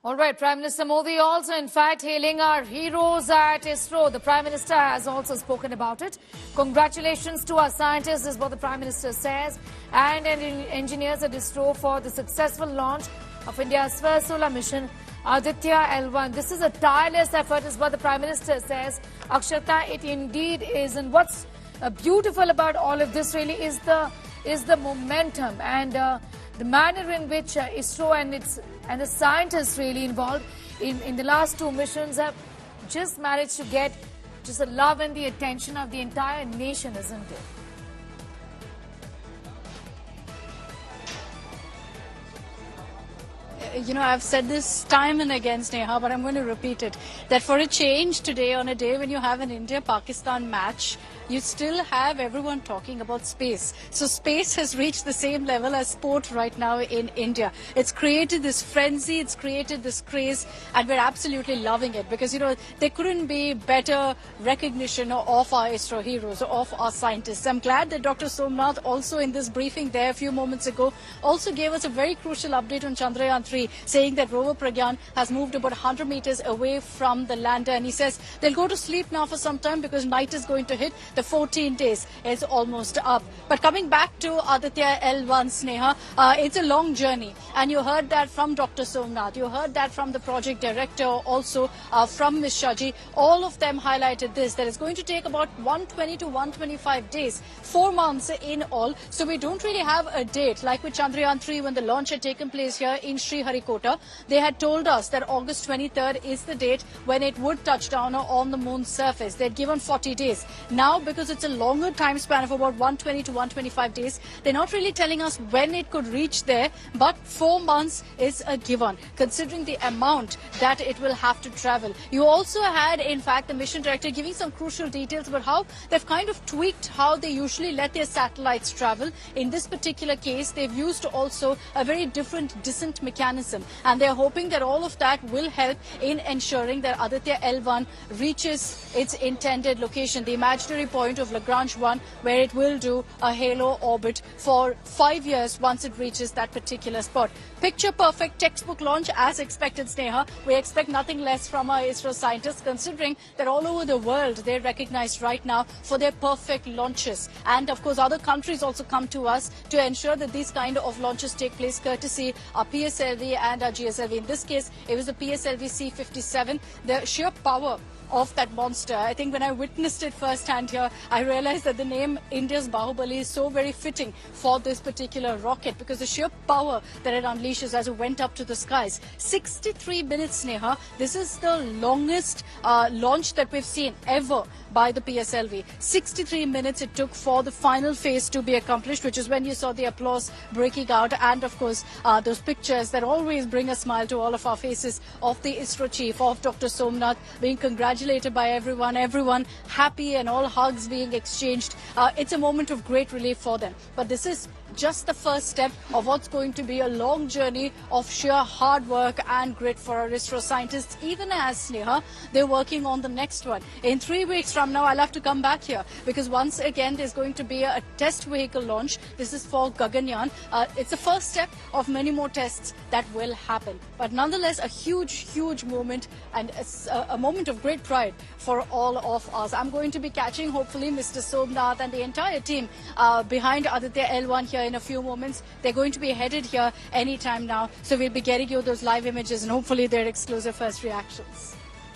All right, Prime Minister Modi also, in fact, hailing our heroes at Isro. The Prime Minister has also spoken about it. Congratulations to our scientists, is what the Prime Minister says, and engineers at Isro for the successful launch of India's first solar mission, Aditya L1. This is a tireless effort, is what the Prime Minister says. Akshata, it indeed is. And what's beautiful about all of this really is the momentum and the manner in which Isro and the scientists really involved in the last two missions have just managed to get just the love and the attention of the entire nation, isn't it? You know, I've said this time and again, Sneha, but I'm going to repeat it, that for a change today, on a day when you have an India-Pakistan match, you still have everyone talking about space. So space has reached the same level as sport right now in India. It's created this frenzy, it's created this craze, and we're absolutely loving it because, you know, there couldn't be better recognition of our Isro heroes, of our scientists. I'm glad that Dr. Somnath also in this briefing there a few moments ago also gave us a very crucial update on Chandrayaan 3, saying that rover Pragyan has moved about 100 meters away from the lander, and he says they'll go to sleep now for some time because night is going to hit. The 14 days is almost up. But coming back to Aditya L1, Sneha, it's a long journey, and you heard that from Dr. Somnath, you heard that from the project director, also from Ms. Shaji. All of them highlighted this, that it's going to take about 120 to 125 days, 4 months in all. So we don't really have a date like with Chandrayaan 3 when the launch had taken place here in Sriharikota. They had told us that August 23rd is the date when it would touch down on the moon's surface. They'd given 40 days. Now, because it's a longer time span of about 120 to 125 days, they're not really telling us when it could reach there, but 4 months is a given, considering the amount that it will have to travel. You also had, in fact, the mission director giving some crucial details about how they've kind of tweaked how they usually let their satellites travel. In this particular case, they've used also a very different descent mechanism, and they're hoping that all of that will help in ensuring that Aditya L1 reaches its intended location, the imaginary point of Lagrange 1, where it will do a halo orbit for 5 years once it reaches that particular spot. Picture perfect textbook launch as expected, Sneha. We expect nothing less from our Isro scientists, considering that all over the world they're recognized right now for their perfect launches. And of course, other countries also come to us to ensure that these kind of launches take place, courtesy our PSLV and our GSLV. In this case, it was the PSLV C-57. The sheer power of that monster, I think when I witnessed it firsthand here, I realized that the name India's Bahubali is so very fitting for this particular rocket, because the sheer power that it unleashes as it went up to the skies. 63 minutes, Sneha. This is the longest launch that we've seen ever by the PSLV. 63 minutes it took for the final phase to be accomplished, which is when you saw the applause breaking out, and of course those pictures that always bring a smile to all of our faces of the Isro chief, of Dr. Somnath, being congratulated by everyone happy, and all hugs being exchanged. It's a moment of great relief for them. But this is just the first step of what's going to be a long journey of sheer hard work and grit for our Isro scientists, even as, Sneha, they're working on the next one. In 3 weeks from now, I'll have to come back here, because once again there's going to be a test vehicle launch. This is for Gaganyaan. It's the first step of many more tests that will happen. But nonetheless, a huge moment, and a moment of great pride for all of us. I'm going to be catching, hopefully, Mr. Somnath and the entire team behind Aditya L1 here in a few moments. They're going to be headed here anytime now. So we'll be getting you those live images and hopefully their exclusive first reactions.